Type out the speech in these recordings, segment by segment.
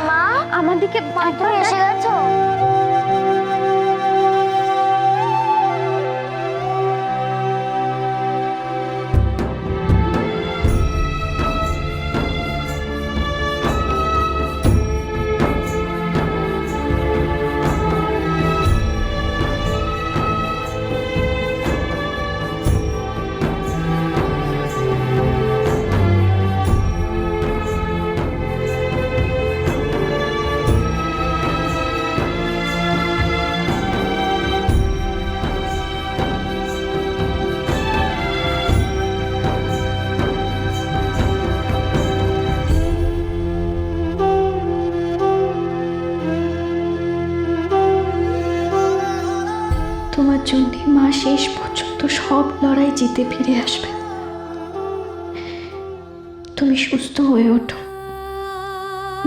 মা আমার দিকে তুমি এসে গেছো? তোমার জন্য মা শেষ পর্যন্ত সব লড়াই জিতে ফিরে আসবে। তুমি সুস্থ হয়ে ওঠো,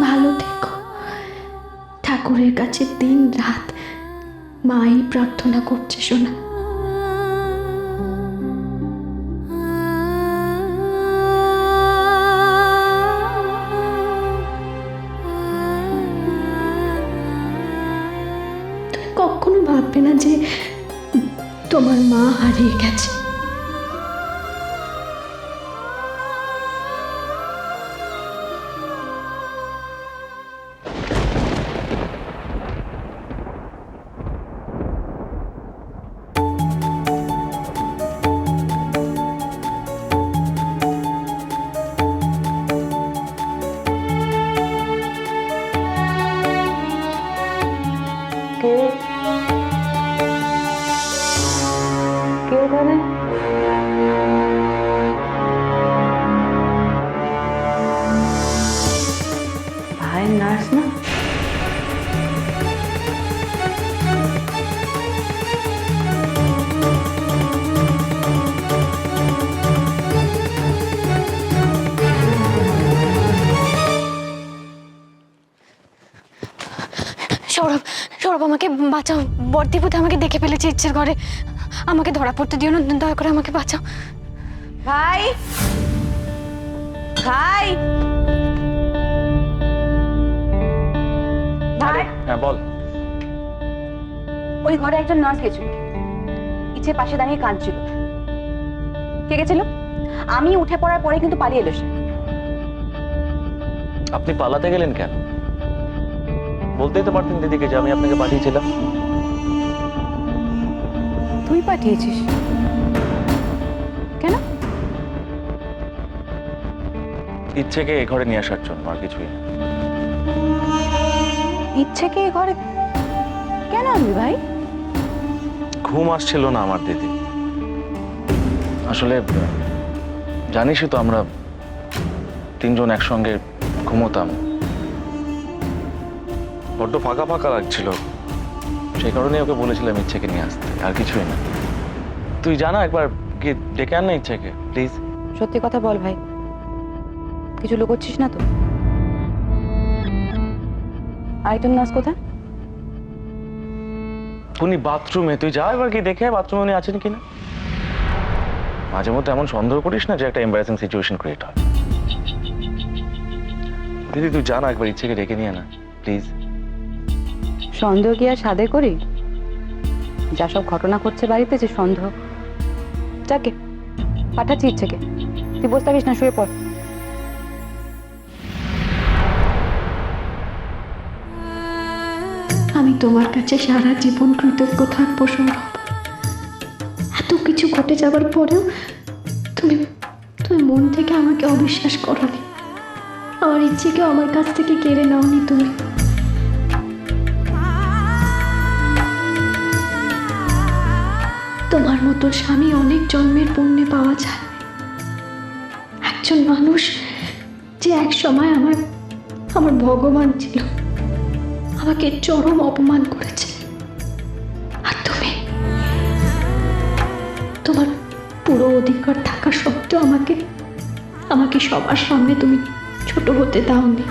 ভালো থেকো। ঠাকুরের কাছে দিন রাত মাই প্রার্থনা করছে শোনা। তুমি কখনো ভাববে না যে তোমার মা হারিয়ে গেছে। ভাই নার্স না? সৌরভ, সৌরভ আমাকে বাঁচাও। বর্তিপুতে আমাকে দেখে ফেলেছে ইচ্ছের ঘরে। আমাকে ধরা পড়তে দিও না, দয়া করে আমাকে বাঁচাও। ভাই, ভাই, ভাই। হ্যাঁ বল। ওই ঘরে একজন নার্স গেছিল, ইচ্ছে পাশে দাঁড়িয়ে কাঁদছিল। কে গেছিল? আমি উঠে পড়ার পরে কিন্তু পালিয়ে এলো সে। আপনি পালাতে গেলেন কেন? বলতেই তো পারতেন দিদিকে যে আমি আপনাকে পাঠিয়েছিলাম। তুই পাঠিয়েছিস কেন? ইচ্ছেকে এ ঘরে নিয়ে আসার জন্য, আর কিছুই না। ইচ্ছেকে এ ঘরে কেন আনবি ভাই? ঘুম আসছিল না আমার দিদি। আসলে জানিসই তো আমরা তিনজন একসঙ্গে ঘুমোতাম। বড্ড ফাঁকা ফাঁকা লাগছিল, সেই কারণে ওকে বলেছিলাম ইচ্ছেকে নিয়ে আসতে, আর কিছুই না। তুই জানা একবার গিয়ে ডেকে আন না ইচ্ছেকে প্লিজ। সত্যি কথা বল ভাই, কিছু লুকোচ্ছিস না তো? আরেকজন নার্স কোথায়? উনি বাথরুমে, তুই যা এবার গিয়ে দেখে বাথরুমে উনি আছেন কিনা। মাঝে মধ্যে এমন সন্দেহ করিস না যে একটা এম্বারাসিং সিচুয়েশন ক্রিয়েট হয়। দিদি তুই জানা একবার ইচ্ছেকে ডেকে নিয়ে না প্লিজ। সন্দেহ কি আর সাদে করি? যা সব ঘটনা ঘটছে বাড়িতে, যে সন্দেহ। যাকে পাঠাচ্ছি ইচ্ছেকে, তুই বসে থাকিস না, শুয়ে পড়। আমি তোমার কাছে সারা জীবন কৃতজ্ঞ থাকবো সৌরভ। এত কিছু ঘটে যাবার পরেও তুমি তুমি মন থেকে আমাকে অবিশ্বাস করোনি। আমার ইচ্ছেকে আমার কাছ থেকে কেড়ে নাওনি তুমি। তোমার মতো স্বামী অনেক জন্মের পুণ্যে পাওয়া যায়। একজন মানুষ যে এক সময় আমার ভগবান ছিল, আমাকে চরম অপমান করেছে। আর তুমি, তোমার পুরো অধিকার থাকা সত্ত্বেও আমাকে সবার সামনে তুমি ছোট হতে দাওনি।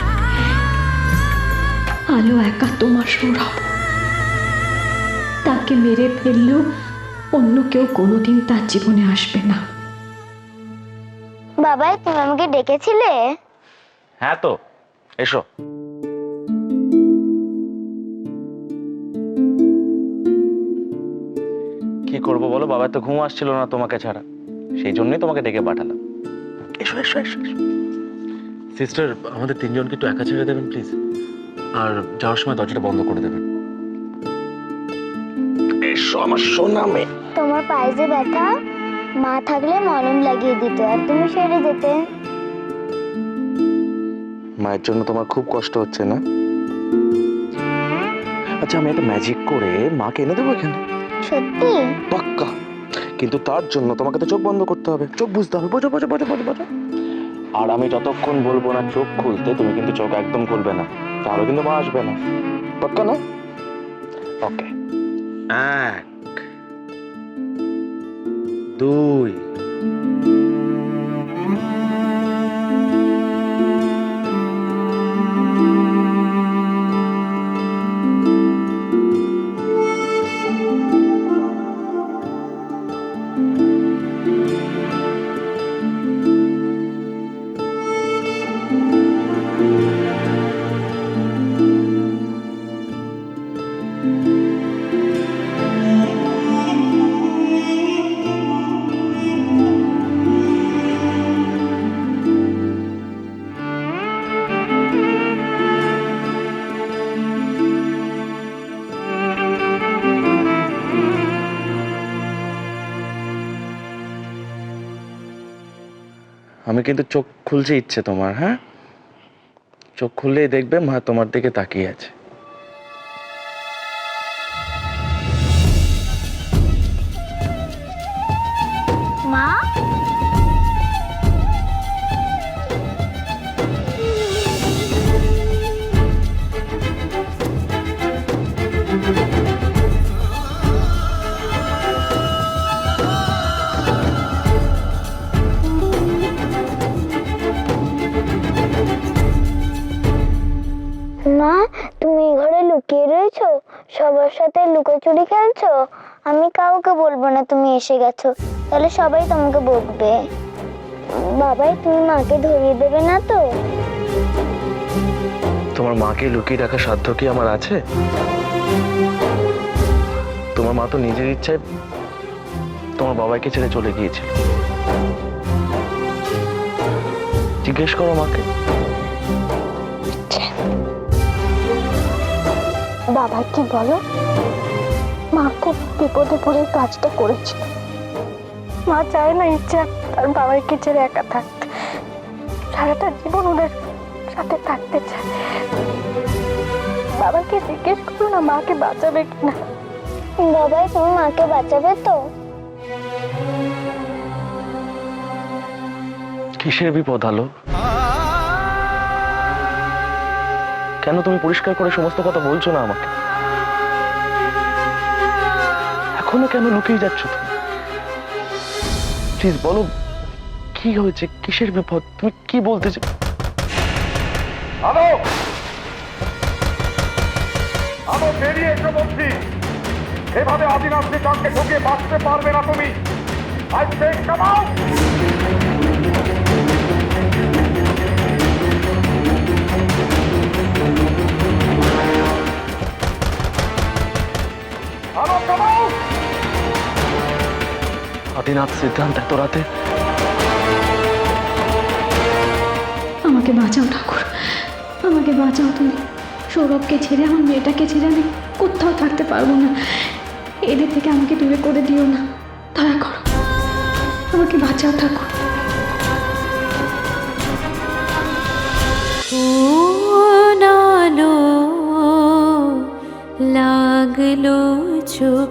আলো একা তোমার সৌরভ। তাকে মেরে ফেললেও অন্য কেউ কোনোদিন তার জীবনে আসবে না। বাবা তুমি আমাকে ডেকেছিলে? হ্যাঁ তো এসো। করবো বলো? বাবার তো ঘুম আসছিল না তোমাকে ছাড়া, সেই জন্যই তোমাকে ডেকে পাঠালাম। এসো এসো এসো এসো। সিস্টার, আমাদের তিনজনকে একটু একা ছেড়ে দেবেন প্লিজ, আর যাওয়ার সময় দরজাটা বন্ধ করে দেবেন। এসো আমার সোনা মেয়ে। তোমার পায়ে যে ব্যথা, মা থাকলে মলম লাগিয়ে দিত আর তুমি সেরে যেতে। মায়ের জন্য তোমার খুব কষ্ট হচ্ছে না? আচ্ছা, আমি একটা ম্যাজিক করে মাকে এনে দেবো এখানে। সত্যি? পাক্কা। কিন্তু তার জন্য তোমাকে তো চোখ বন্ধ করতে হবে, চোখ বুঝতে হবে। বোঝো বোঝো বোঝো বোঝো বোঝো। আর আমি যতক্ষণ বলবো না চোখ খুলতে, তুমি কিন্তু চোখ একদম খুলবে না, তাহলে কিন্তু মা আসবে না। পাক্কা না? ওকে। 1 2 আমি কিন্তু চোখ খুলছে ইচ্ছে তোমার, হ্যাঁ? চোখ খুললেই দেখবে মা তোমার দিকে তাকিয়ে আছে। মা, মা তুমি ঘরে লুকিয়ে রয়েছো, সবার সাথে লুকোচুরি খেলছো? আমি কাউকে বলবো না তুমি এসে গেছো, তাহলে সবাই তোমাকে বকবে। বাবাই, তুমি মাকে ধরিয়ে দেবে না তো? তোমার মাকে লুকিয়ে রাখার সাধ্য কি আমার আছে? তোমার মা তো নিজের ইচ্ছায় তোমার বাবাকে ছেড়ে চলে গিয়েছিল। জিজ্ঞেস করো মাকে। বাবা কি বলো? মা খুব বিপদে পড়ে কাজটা করেছে। মা চায় না ইচ্ছে তার বাবাকে ছেড়ে একা থাকতে, সারাটা জীবন ওদের সাথে থাকতে চায়। বাবাকে জিজ্ঞেস করো না মাকে বাঁচাবে কিনা। বাবাই, তুমি মাকে বাঁচাবে তো? কিসের বিপদ আলো? কেন তুমি পরিষ্কার করে সমস্ত কথা বলছো না আমাকে? এখনো কেন লুকিয়ে যাচ্ছ তুমি? প্লিজ বলো, কি হয়েছে? কিসের বিপদ? তুমি কি বলতে চাও? আলো, আলো, বেরিয়ে এসো বলছি। এভাবে আদিনাথকে কাকে ঢুকে বাঁচতে পারবে না তুমি। I say come out. Alo, come out. Adinath সিদ্ধান্ত এত রাতে? আমাকে বাঁচাও ঠাকুর, আমাকে বাঁচাও তুমি। সৌরভকে ছেড়ে, আমার মেয়েটাকে ছেড়ে আমি কোথাও থাকতে পারবো না। এদের থেকে আমাকে দূরে করে দিও না, দয়া করো, আমাকে বাঁচাও ঠাকুর। নালো লাগলো চোখ